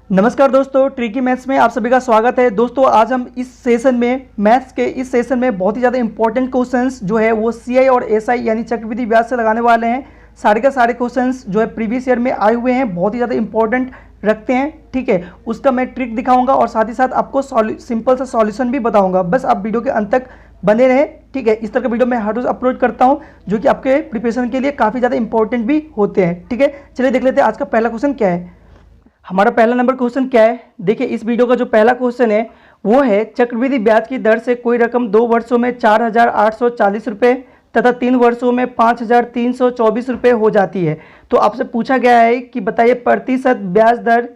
नमस्कार दोस्तों, tricky maths में आप सभी का स्वागत है। दोस्तों आज हम इस सेशन में मैथ्स के इस सेशन में बहुत ही ज़्यादा इंपॉर्टेंट क्वेश्चंस जो है वो सीआई और एसआई यानी चक्रवृद्धि ब्याज से लगाने वाले हैं। सारे के सारे क्वेश्चंस जो है प्रीवियस ईयर में आए हुए हैं, बहुत ही ज़्यादा इंपॉर्टेंट रखते हैं। ठीक है, उसका मैं ट्रिक दिखाऊंगा और साथ ही साथ आपको सिंपल सा सॉल्यूशन भी बताऊंगा। बस आप वीडियो के अंत तक बने रहें। ठीक है, इस तरह का वीडियो मैं हर रोज़ अपलोड करता हूँ जो कि आपके प्रिपरेशन के लिए काफ़ी ज़्यादा इंपॉर्टेंट भी होते हैं। ठीक है, चलिए देख लेते हैं आज का पहला क्वेश्चन क्या है। हमारा पहला नंबर क्वेश्चन क्या है, देखिए इस वीडियो का जो पहला क्वेश्चन है वो है चक्रवृद्धि ब्याज की दर से कोई रकम 2 वर्षों में 4,840 रुपये तथा 3 वर्षों में 5,324 रुपये हो जाती है। तो आपसे पूछा गया है कि बताइए प्रतिशत ब्याज दर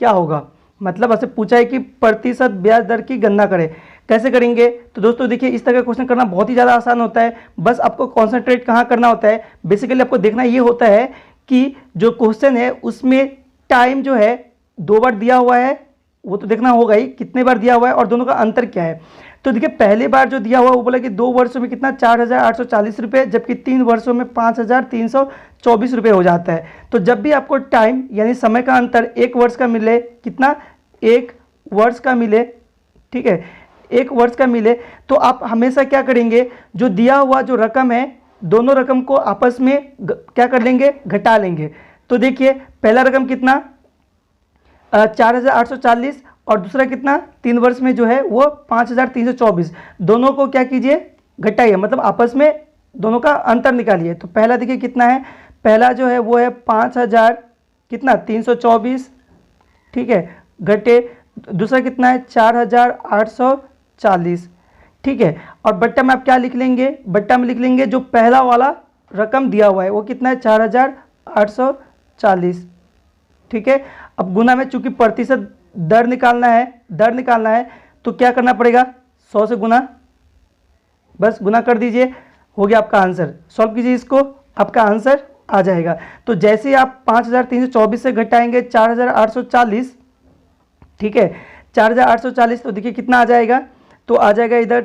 क्या होगा। मतलब आपसे पूछा है कि प्रतिशत ब्याज दर की गणना करें। कैसे करेंगे? तो दोस्तों देखिए इस तरह का क्वेश्चन करना बहुत ही ज़्यादा आसान होता है। बस आपको कॉन्सेंट्रेट कहाँ करना होता है, बेसिकली आपको देखना ये होता है कि जो क्वेश्चन है उसमें टाइम जो है 2 बार दिया हुआ है, वो तो देखना होगा ही कितने बार दिया हुआ है और दोनों का अंतर क्या है। तो देखिए पहले बार जो दिया हुआ है वो बोला कि 2 वर्षों में कितना 4,840 रुपये, जबकि 3 वर्षों में 5,324 रुपये हो जाता है। तो जब भी आपको टाइम यानी समय का अंतर 1 वर्ष का मिले, कितना 1 वर्ष का मिले, ठीक है 1 वर्ष का मिले, तो आप हमेशा क्या करेंगे, जो दिया हुआ जो रकम है दोनों रकम को आपस में क्या कर लेंगे, घटा लेंगे। तो देखिए पहला रकम कितना 4,840 और दूसरा कितना 3 वर्ष में जो है वो 5,324, दोनों को क्या कीजिए, घटाइए, मतलब आपस में दोनों का अंतर निकालिए। तो पहला देखिए कितना है, पहला जो है वो है 5,000 कितना 324, ठीक है, घटे दूसरा कितना है 4,840, ठीक है। और बट्टा में आप क्या लिख लेंगे, बट्टा में लिख लेंगे जो पहला वाला रकम दिया हुआ है वो कितना है 4,840, ठीक है। अब गुना में चूंकि प्रतिशत दर निकालना है तो क्या करना पड़ेगा, 100 से गुना, बस गुना कर दीजिए, हो गया आपका आंसर। सॉल्व कीजिए इसको, आपका आंसर आ जाएगा। तो जैसे ही आप 5,324 से घटाएंगे 4,840, ठीक है 4,840, तो देखिए कितना आ जाएगा, तो आ जाएगा इधर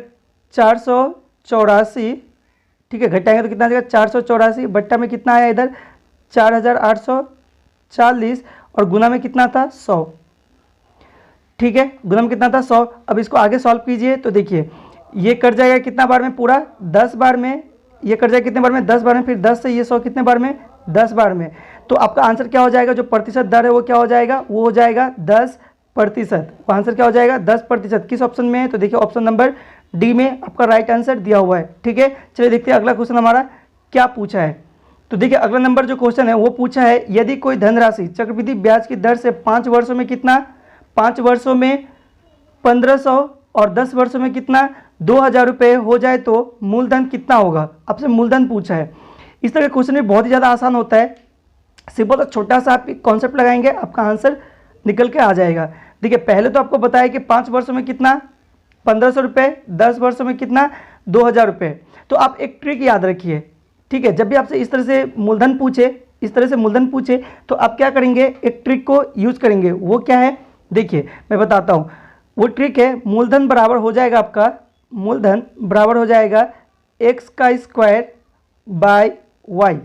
484, ठीक है, घटाएंगे तो कितना आ जाएगा 484, बट्टा में कितना आया इधर 4,840 और गुना में कितना था 100, ठीक है, गुना में कितना था 100। अब इसको आगे सॉल्व कीजिए तो देखिए ये कट जाएगा कितना बार में, पूरा 10 बार में, ये कट जाएगा कितने बार में 10 बार में, फिर 10 से ये 100 कितने बार में 10 बार में। तो आपका आंसर क्या हो जाएगा, जो प्रतिशत दर है वो क्या हो जाएगा, वो हो जाएगा 10%। वो आंसर क्या हो जाएगा 10%। किस ऑप्शन में है, तो देखिए ऑप्शन नंबर डी में आपका राइट आंसर दिया हुआ है। ठीक है, चलिए देखते हैं अगला क्वेश्चन हमारा क्या पूछा है। तो देखिए अगला नंबर जो क्वेश्चन है वो पूछा है, यदि कोई धनराशि चक्रवृद्धि ब्याज की दर से 5 वर्षों में कितना, 5 वर्षों में 1,500 और 10 वर्षों में कितना 2,000 रुपये हो जाए तो मूलधन कितना होगा। आपसे मूलधन पूछा है। इस तरह के क्वेश्चन में बहुत ही ज़्यादा आसान होता है। सिंपल और छोटा सा आप कॉन्सेप्ट लगाएंगे, आपका आंसर निकल के आ जाएगा। देखिए पहले तो आपको बताया कि 5 वर्षों में कितना 1,500 रुपये, 10 वर्षों में कितना 2,000 रुपये। तो आप एक ट्रिक याद रखिए, ठीक है, जब भी आपसे इस तरह से मूलधन पूछे, तो आप क्या करेंगे, एक ट्रिक को यूज करेंगे। वो क्या है, देखिए मैं बताता हूँ। वो ट्रिक है, मूलधन बराबर हो जाएगा आपका, मूलधन बराबर हो जाएगा x का स्क्वायर बाय वाई,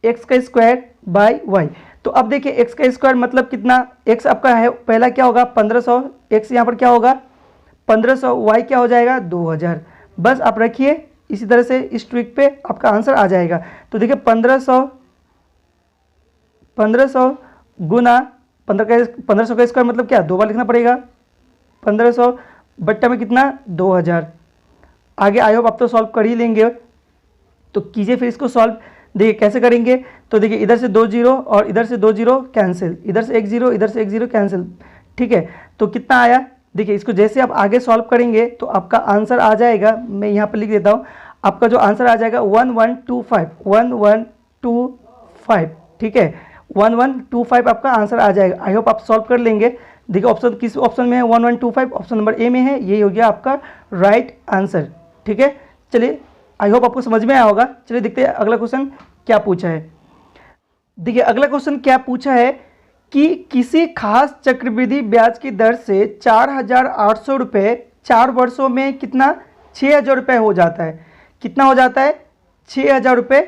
एक्स का स्क्वायर बाय वाई। तो अब देखिए x का स्क्वायर मतलब कितना, x आपका है पहला क्या होगा 1,500, x यहाँ पर क्या होगा 1,500, y क्या हो जाएगा 2,000। बस आप रखिए इसी तरह से, इस ट्रिक पे आपका आंसर आ जाएगा। तो देखिए 1,500 गुना 1,500 का स्क्वायर मतलब क्या, 2 बार लिखना पड़ेगा, 1,500 बट्टा में कितना 2,000। आगे आई होप आप तो सॉल्व कर ही लेंगे, तो कीजिए फिर इसको सॉल्व। देखिए कैसे करेंगे, तो देखिए इधर से 2 जीरो और इधर से 2 जीरो कैंसिल, इधर से 1 जीरो, इधर से 1 जीरो कैंसिल, ठीक है। तो कितना आया, देखिए इसको जैसे आप आगे सॉल्व करेंगे तो आपका आंसर आ जाएगा, मैं यहाँ पर लिख देता हूँ, आपका जो आंसर आ जाएगा 1125, ठीक है 1125 आपका आंसर आ जाएगा। आई होप आप सॉल्व कर लेंगे। देखिए ऑप्शन किस ऑप्शन में है 1125, ऑप्शन नंबर ए में है, यही हो गया आपका राइट आंसर। ठीक है, चलिए आई होप आपको समझ में आया होगा। चलिए देखते हैं अगला क्वेश्चन क्या पूछा है। देखिए अगला क्वेश्चन क्या पूछा है कि किसी खास चक्रवृद्धि ब्याज की दर से 4,800 रुपये 4 वर्षों में कितना 6,000 रुपये हो जाता है। कितना हो जाता है 6,000 रुपये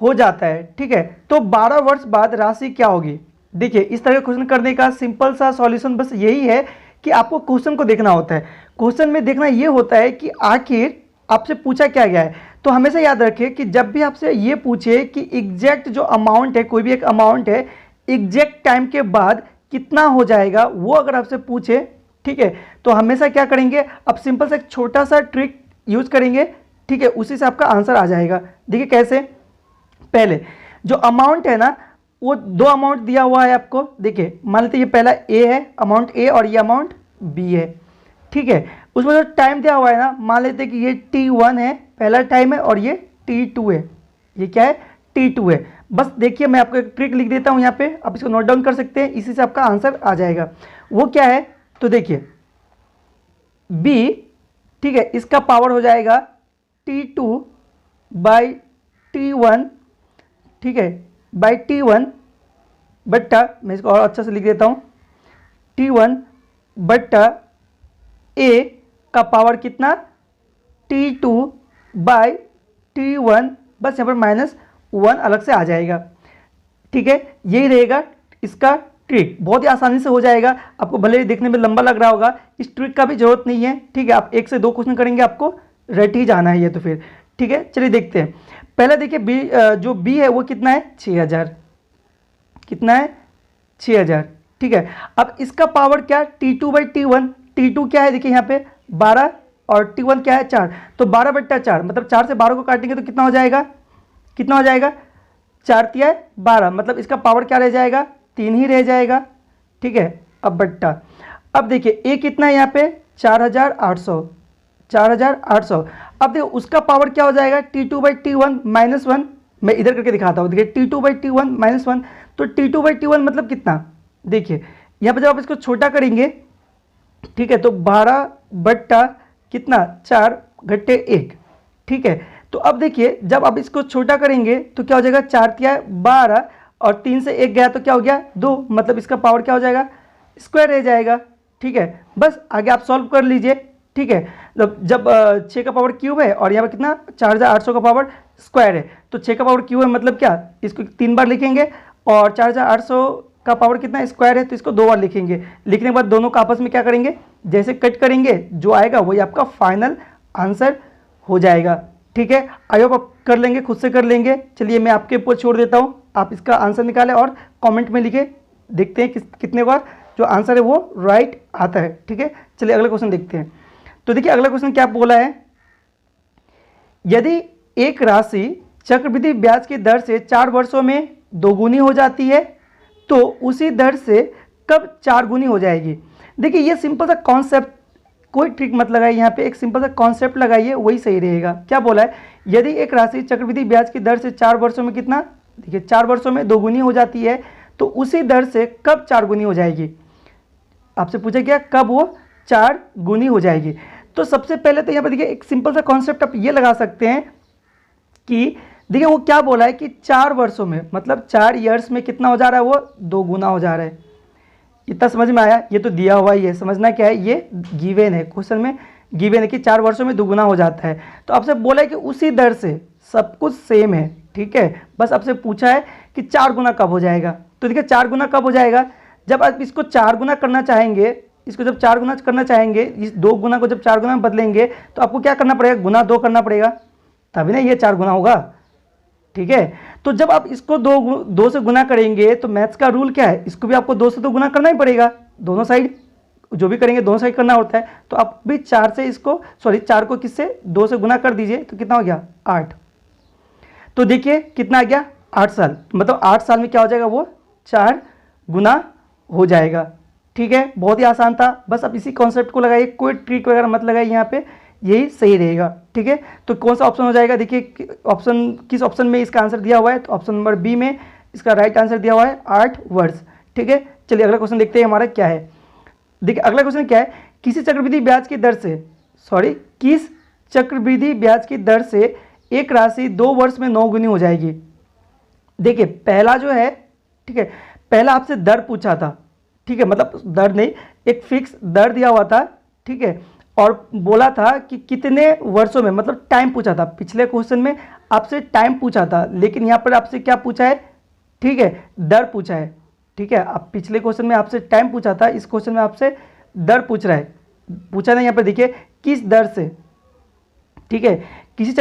हो जाता है। ठीक है, तो 12 वर्ष बाद राशि क्या होगी। देखिए इस तरह का क्वेश्चन करने का सिंपल सा सॉल्यूशन बस यही है कि आपको क्वेश्चन को देखना होता है। क्वेश्चन में देखना ये होता है कि आखिर आपसे पूछा क्या गया है। तो हमेशा याद रखें कि जब भी आपसे ये पूछे कि एग्जैक्ट जो अमाउंट है, कोई भी एक अमाउंट है, एग्जैक्ट टाइम के बाद कितना हो जाएगा, वो अगर आपसे पूछे, ठीक है, तो हमेशा क्या करेंगे, अब सिंपल सा एक छोटा सा ट्रिक यूज करेंगे, ठीक है, उसी से आपका आंसर आ जाएगा। देखिए कैसे, पहले जो अमाउंट है ना, वो दो अमाउंट दिया हुआ है आपको। देखिए मान लेते ये पहला ए है, अमाउंट ए, और ये अमाउंट बी है, ठीक है। उसमें जो टाइम दिया हुआ है ना, मान लेते कि ये T1 है, पहला टाइम है, और ये T2 है, ये क्या है, T2 है। बस देखिए मैं आपको एक ट्रिक लिख देता हूँ यहाँ पे, आप इसको नोट डाउन कर सकते हैं, इसी से आपका आंसर आ जाएगा। वो क्या है, तो देखिए B, ठीक है, इसका पावर हो जाएगा T2 बाई T1, ठीक है, बाई T1 बट्टा, मैं इसको और अच्छा से लिख देता हूँ, T1 बट्टा A का पावर कितना, T2 बाई T1, बस यहाँ पर -1 अलग से आ जाएगा, ठीक है। यही रहेगा इसका ट्रिक, बहुत ही आसानी से हो जाएगा। आपको भले ही देखने में लंबा लग रहा होगा, इस ट्रिक का भी जरूरत नहीं है, ठीक है। आप 1 से 2 क्वेश्चन करेंगे, आपको रट ही जाना है ये तो फिर, ठीक है। चलिए देखते हैं। पहले देखिए बी, जो बी है वो कितना है, 6000, कितना है, 6000, ठीक है। अब इसका पावर क्या, T2 बाई T1, T2 क्या है, देखिए यहाँ पे 12, और T1 क्या है, 4, तो 12 बट्टा 4, मतलब 4 से 12 को काटेंगे तो कितना हो जाएगा, कितना हो जाएगा, 4 तिया 12, मतलब इसका पावर क्या रह जाएगा, 3 ही रह जाएगा, ठीक है। अब बट्टा, अब देखिए ए कितना है यहाँ पे, 4800, 4800। अब देखो उसका पावर क्या हो जाएगा, T2 बाई T1 -1, मैं इधर करके दिखाता हूँ। देखिए T2 बाई T1 -1, तो T2 बाई T1 मतलब कितना, देखिए यहाँ पे जब आप इसको छोटा करेंगे, ठीक है, तो 12 बट्टा कितना, 4 घट्टे 1, ठीक है। तो अब देखिए जब आप इसको छोटा करेंगे तो क्या हो जाएगा, 4 तिया 12, और 3 से 1 गया तो क्या हो गया, 2, मतलब इसका पावर क्या हो जाएगा, स्क्वायर रह जाएगा, ठीक है। बस आगे आप सॉल्व कर लीजिए, ठीक है। जब 6 का पावर क्यूब है, और यहाँ पर कितना, 4800 का पावर स्क्वायर है, तो 6 का पावर क्यूब है, मतलब क्या, इसको 3 बार लिखेंगे, और 4800 का पावर कितना स्क्वायर है, तो इसको 2 बार लिखेंगे। लिखने के बाद दोनों का आपस में क्या करेंगे, जैसे कट करेंगे, जो आएगा वही आपका फाइनल आंसर हो जाएगा, ठीक है। आई होप आप कर लेंगे, खुद से कर लेंगे। चलिए मैं आपके ऊपर छोड़ देता हूँ, आप इसका आंसर निकालें और कमेंट में लिखे, देखते हैं कितने बार जो आंसर है वो राइट आता है, ठीक है। चलिए अगला क्वेश्चन देखते हैं। तो देखिए अगला क्वेश्चन क्या बोला है, यदि एक राशि चक्रवृद्धि ब्याज की दर से 4 वर्षों में दोगुनी हो जाती है तो उसी दर से कब 4 गुनी हो जाएगी। देखिए ये सिंपल सा कॉन्सेप्ट, कोई ट्रिक मत लगाइए, यहाँ पे एक सिंपल सा कॉन्सेप्ट लगाइए, वही सही रहेगा। क्या बोला है, यदि एक राशि चक्रवृद्धि ब्याज की दर से 4 वर्षों में कितना, देखिए 4 वर्षों में दोगुनी हो जाती है तो उसी दर से कब 4 गुनी हो जाएगी। आपसे पूछा गया कब वो 4 गुनी हो जाएगी। तो सबसे पहले तो यहाँ पर देखिए एक सिंपल सा कॉन्सेप्ट आप ये लगा सकते हैं कि देखिए वो क्या बोला है कि 4 वर्षों में, मतलब 4 ईयर्स में कितना हो जा रहा है, वो 2 गुना हो जा रहा है। इतना समझ में आया, ये तो दिया हुआ ही है, समझना क्या है, ये गिवन है, क्वेश्चन में गिवन है कि 4 वर्षों में 2 गुना हो जाता है। तो आपसे बोला है कि उसी दर से, सब कुछ सेम है, ठीक है, बस आपसे पूछा है कि 4 गुना कब हो जाएगा। तो देखिए 4 गुना कब हो जाएगा, जब आप इसको 4 गुना करना चाहेंगे, इसको जब 4 गुना करना चाहेंगे, इस 2 गुना को जब 4 गुना में बदलेंगे तो आपको क्या करना पड़ेगा, गुना 2 करना पड़ेगा, तभी ना ये 4 गुना होगा, ठीक है। तो जब आप इसको 2 से गुना करेंगे तो मैथ्स का रूल क्या है, इसको भी आपको 2 से तो गुना करना ही पड़ेगा, दोनों साइड जो भी करेंगे दोनों साइड करना होता है। तो आप भी 4 से इसको, सॉरी 4 को किससे, 2 से गुना कर दीजिए, तो कितना हो गया, 8। तो देखिए कितना आ गया, 8 साल, मतलब 8 साल में क्या हो जाएगा, वो 4 गुना हो जाएगा, ठीक है। बहुत ही आसान था, बस आप इसी कॉन्सेप्ट को लगाइए, कोई ट्रिक वगैरह मत लगाइए यहाँ पे, यही सही रहेगा, ठीक है। तो कौन सा ऑप्शन हो जाएगा, देखिए ऑप्शन, किस ऑप्शन में इसका आंसर दिया हुआ है, तो ऑप्शन नंबर बी में इसका राइट आंसर दिया हुआ है 8 वर्ष, ठीक है। चलिए अगला क्वेश्चन देखते हैं हमारा क्या है। देखिए अगला क्वेश्चन क्या है, किस चक्रवृद्धि ब्याज की दर से एक राशि 2 वर्ष में 9 गुनी हो जाएगी। देखिए पहला जो है, ठीक है, पहला आपसे दर पूछा था, ठीक है, मतलब दर नहीं, एक फिक्स दर दिया हुआ था, ठीक है, और बोला था कि कितने वर्षों में, मतलब टाइम पूछा था। पिछले क्वेश्चन में आपसे टाइम पूछा था, लेकिन यहाँ पर आपसे क्या पूछा है, ठीक है, दर पूछा है, ठीक है। अब पिछले क्वेश्चन में आपसे टाइम पूछा था, इस क्वेश्चन में आपसे दर पूछ रहा है, पूछा नहीं यहाँ पर देखिए किस दर से, ठीक है, किस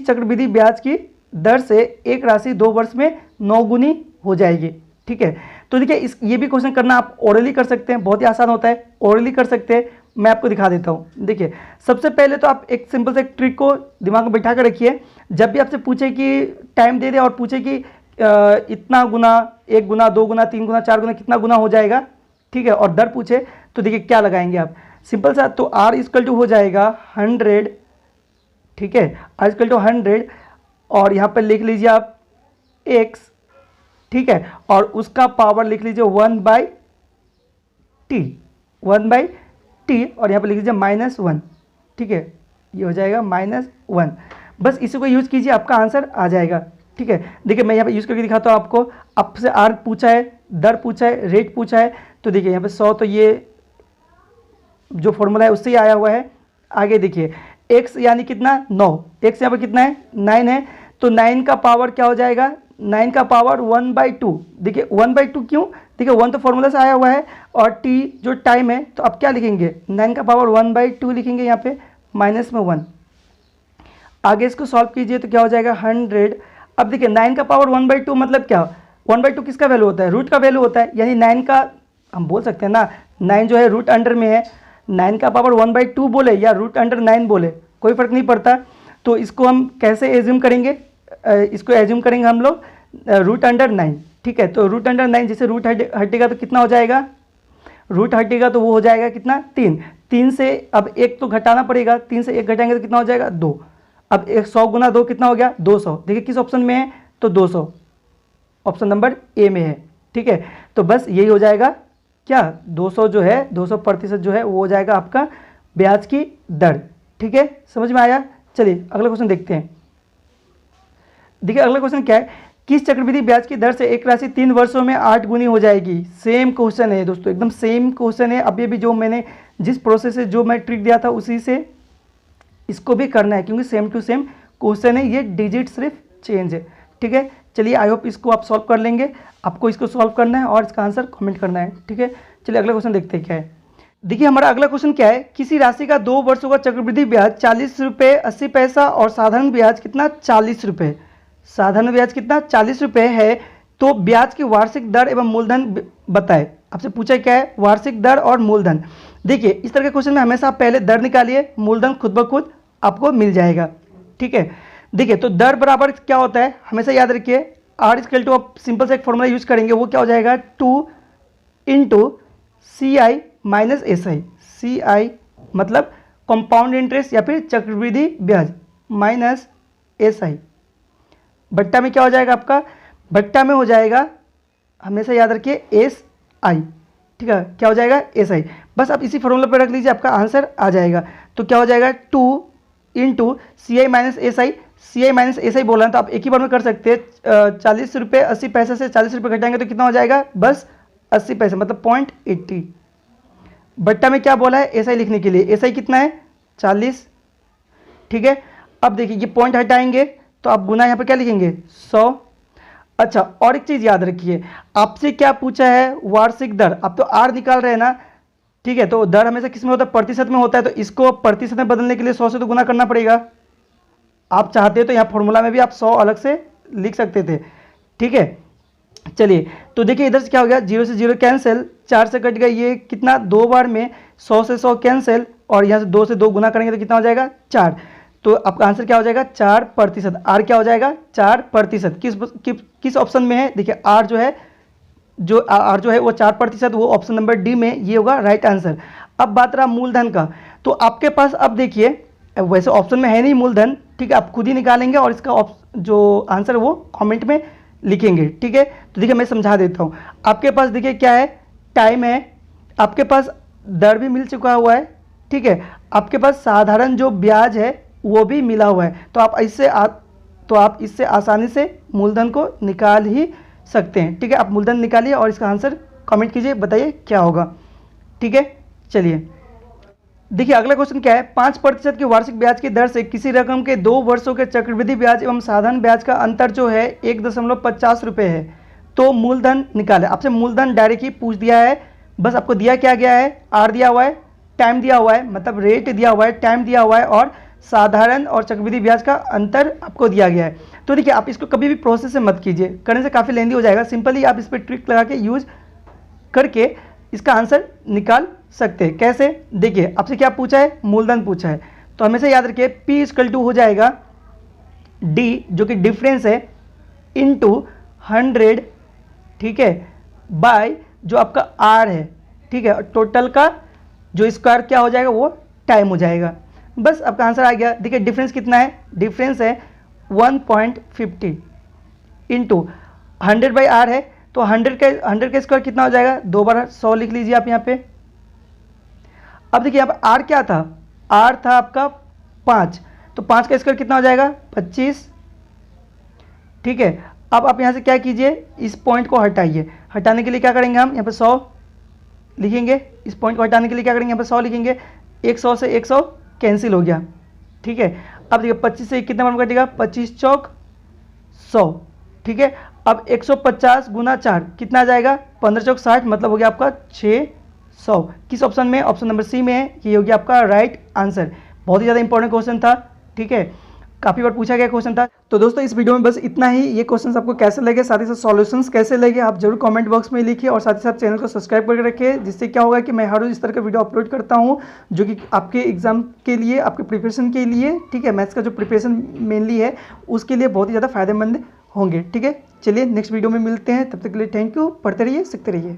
चक्रवृद्धि ब्याज की दर से एक राशि 2 वर्ष में 9 गुनी हो जाएगी, ठीक है। तो देखिए ये भी क्वेश्चन करना आप ओरली कर सकते हैं, बहुत ही आसान होता है, ओरली कर सकते हैं। मैं आपको दिखा देता हूँ। देखिए सबसे पहले तो आप एक सिंपल से ट्रिक को दिमाग में बैठा कर रखिए। जब भी आपसे पूछे कि टाइम दे दे और पूछे कि इतना गुना, 1 गुना, 2 गुना, 3 गुना, 4 गुना, कितना गुना हो जाएगा, ठीक है, और दर पूछे, तो देखिए क्या लगाएंगे आप, सिंपल सा। तो R इक्वल टू हो जाएगा 100, ठीक है, R इक्वल टू 100, और यहाँ पर लिख लीजिए आप x, ठीक है, और उसका पावर लिख लीजिए 1/t, 1/t, और यहाँ पर लिख लीजिए -1, ठीक है, ये हो जाएगा -1। बस इसी को यूज़ कीजिए, आपका आंसर आ जाएगा, ठीक है। देखिए मैं यहाँ पे यूज़ करके दिखाता हूँ आपको। आपसे R पूछा है, दर पूछा है, रेट पूछा है, तो देखिए यहाँ पे 100, तो ये जो फॉर्मूला है उससे ही आया हुआ है। आगे देखिए x यानी कितना 9, x यहाँ पर कितना है 9 है, तो 9 का पावर क्या हो जाएगा, 9 का पावर 1/2। देखिए 1/2 क्यों, देखिए 1 तो फॉर्मूला से आया हुआ है, और t जो टाइम है, तो अब क्या लिखेंगे, 9 का पावर 1/2 लिखेंगे यहाँ पे, -1। आगे इसको सॉल्व कीजिए तो क्या हो जाएगा 100। अब देखिए 9 का पावर 1/2 मतलब क्या, 1/2 किसका वैल्यू होता है, रूट का वैल्यू होता है, यानी 9 का, हम बोल सकते हैं ना 9 जो है रूट अंडर में है, 9 का पावर 1/2 बोले या रूट अंडर 9 बोले, कोई फर्क नहीं पड़ता। तो इसको हम कैसे एज्यूम करेंगे, इसको एज्यूम करेंगे हम लोग रूट अंडर 9, ठीक है। तो रूट अंडर 9, जैसे रूट हटेगा तो कितना हो जाएगा, रूट हटेगा तो वो हो जाएगा कितना 3 से, अब 1 तो घटाना पड़ेगा, 3 से 1 घटाएंगे तो कितना हो जाएगा 2। अब 100 गुना 2 कितना हो गया 200। देखिए किस ऑप्शन में है, तो 200 ऑप्शन नंबर ए में है, ठीक है। तो बस यही हो जाएगा क्या, 200 जो है 200% जो है वो हो जाएगा आपका ब्याज की दर, ठीक है, समझ में आया। चलिए अगला क्वेश्चन देखते हैं। देखिए अगला क्वेश्चन क्या है, किस चक्रवृद्धि ब्याज की दर से एक राशि 3 वर्षों में 8 गुनी हो जाएगी। सेम क्वेश्चन है दोस्तों, एकदम सेम क्वेश्चन है। अभी जो मैंने जिस प्रोसेस से जो मैं ट्रिक दिया था उसी से इसको भी करना है, क्योंकि सेम टू सेम क्वेश्चन है, ये डिजिट सिर्फ चेंज है, ठीक है। चलिए आई होप इसको आप सॉल्व कर लेंगे, आपको इसको सॉल्व करना है और इसका आंसर कमेंट करना है, ठीक है। चलिए अगला क्वेश्चन देखते हैं क्या है। देखिए हमारा अगला क्वेश्चन क्या है, किसी राशि का 2 वर्षों का चक्रवृद्धि ब्याज 40 रुपये 80 पैसा और साधारण ब्याज कितना 40 रुपये, साधारण ब्याज कितना 40 रुपये है, तो ब्याज की वार्षिक दर एवं मूलधन बताए। आपसे पूछा क्या है, वार्षिक दर और मूलधन। देखिए इस तरह के क्वेश्चन में हमेशा आप पहले दर निकालिए, मूलधन खुद ब खुद आपको मिल जाएगा, ठीक है। देखिए तो दर बराबर क्या होता है, हमेशा याद रखिए, R इक्वल टू, आप सिंपल से एक फॉर्मूला यूज करेंगे, वो क्या हो जाएगा 2 × CI माइनस SI। CI मतलब कंपाउंड इंटरेस्ट या फिर चक्रवृद्धि ब्याज, माइनस SI। बट्टा में क्या हो जाएगा आपका, बट्टा में हो जाएगा, हमेशा याद रखिए SI, ठीक है, क्या हो जाएगा SI। बस आप इसी फॉर्मूला पर रख लीजिए, आपका आंसर आ जाएगा। तो क्या हो जाएगा 2 × CI minus SI। CI minus SI बोला है तो आप एक ही बार में कर सकते हैं। 40 रुपये 80 पैसे से 40 रुपये घटाएंगे तो कितना हो जाएगा, बस 80 पैसे, मतलब 0.80। बट्टा में क्या बोला है SI लिखने के लिए, SI कितना है 40, ठीक है। अब देखिए ये पॉइंट हटाएंगे तो आप गुना यहाँ पर क्या लिखेंगे 100। अच्छा और एक चीज़ याद रखिए, आपसे क्या पूछा है, वार्षिक दर। आप तो R निकाल रहे हैं ना, ठीक है, तो दर हमेशा किस में होता है, प्रतिशत में होता है, तो इसको प्रतिशत में बदलने के लिए 100 से तो गुना करना पड़ेगा। आप चाहते तो यहाँ फॉर्मूला में भी आप 100 अलग से लिख सकते थे, ठीक है। चलिए तो देखिए इधर से क्या हो गया, 0 से 0 कैंसिल, 4 से कट गया, ये कितना 2 बार में 100 से 100 कैंसिल, और यहाँ से 2 से 2 गुना करेंगे तो कितना हो जाएगा 4। तो आपका आंसर क्या हो जाएगा 4%। R क्या हो जाएगा 4%। किस ऑप्शन में है, देखिए R जो है वो 4%, वो ऑप्शन नंबर डी में, ये होगा राइट आंसर। अब बात रहा मूलधन का, तो आपके पास अब देखिए वैसे ऑप्शन में है नहीं मूलधन, ठीक है, आप खुद ही निकालेंगे और इसका जो आंसर वो कमेंट में लिखेंगे, ठीक है। तो देखिए मैं समझा देता हूँ, आपके पास देखिए क्या है, टाइम है, आपके पास दर भी मिल चुका हुआ है, ठीक है, आपके पास साधारण जो ब्याज है वो भी मिला हुआ है, तो आप इससे आसानी से मूलधन को निकाल ही सकते हैं, ठीक है। आप मूलधन निकालिए और इसका आंसर कमेंट कीजिए, बताइए क्या होगा, ठीक है। चलिए देखिए अगला क्वेश्चन क्या है, 5% की वार्षिक ब्याज की दर से किसी रकम के 2 वर्षों के चक्रवृद्धि ब्याज एवं साधारण ब्याज का अंतर जो है 1.50 रुपये है। तो मूलधन निकाले, आपसे मूलधन डायरेक्ट ही पूछ दिया है, बस आपको दिया क्या गया है, आर दिया हुआ है, टाइम दिया हुआ है, मतलब रेट दिया हुआ है, टाइम दिया हुआ है और साधारण और चक्रवृद्धि ब्याज का अंतर आपको दिया गया है। तो देखिए आप इसको कभी भी प्रोसेस से मत कीजिए, करने से काफ़ी लेंदी हो जाएगा। सिंपली आप इस पर ट्रिक लगा के यूज करके इसका आंसर निकाल सकते हैं। कैसे, देखिए आपसे क्या पूछा है, मूलधन पूछा है, तो हमेशा याद रखिए P इक्वल टू हो जाएगा D जो कि डिफरेंस है इनटू 100, ठीक है, बाय जो आपका R है, ठीक है, टोटल का जो स्क्वायर क्या हो जाएगा वो टाइम हो जाएगा। बस आपका आंसर आ गया। देखिए डिफरेंस कितना है, डिफरेंस है 1.50 इंटू 100/R है, तो 100 का स्क्वायर कितना हो जाएगा, 2 बार 100 लिख लीजिए आप यहाँ पे। अब देखिए यहाँ पर R क्या था, R था आपका 5, तो 5 का स्क्वायर कितना हो जाएगा 25, ठीक है। अब आप यहाँ से क्या कीजिए, इस पॉइंट को हटाइए, हटाने के लिए क्या करेंगे हम यहाँ पे 100 लिखेंगे, इस पॉइंट को हटाने के लिए क्या करेंगे यहाँ पे 100 लिखेंगे, 100 से 100 कैंसिल हो गया, ठीक है। अब देखिए 25 से कितना बार कटेगा, 25 चौक 100, ठीक है। अब 150 गुना 4 कितना आ जाएगा, 15 चौक 60, मतलब हो गया आपका 600। किस ऑप्शन में, ऑप्शन नंबर सी में है, ये हो गया आपका राइट आंसर। बहुत ही ज़्यादा इंपॉर्टेंट क्वेश्चन था, ठीक है, काफ़ी बार पूछा गया क्वेश्चन था। तो दोस्तों इस वीडियो में बस इतना ही। ये क्वेश्चंस आपको कैसे लगे, साथ ही साथ सॉल्यूशंस कैसे लगे, आप जरूर कमेंट बॉक्स में लिखिए और साथ ही साथ चैनल को सब्सक्राइब करके रखिए, जिससे क्या होगा कि मैं हर रोज इस तरह का वीडियो अपलोड करता हूँ जो कि आपके एग्जाम के लिए, आपके प्रिपरेशन के लिए, ठीक है, मैथ्स का जो प्रिपरेशन मेनली है उसके लिए बहुत ही ज़्यादा फायदेमंद होंगे, ठीक है। चलिए नेक्स्ट वीडियो में मिलते हैं, तब तक के लिए थैंक यू, पढ़ते रहिए, सीखते रहिए।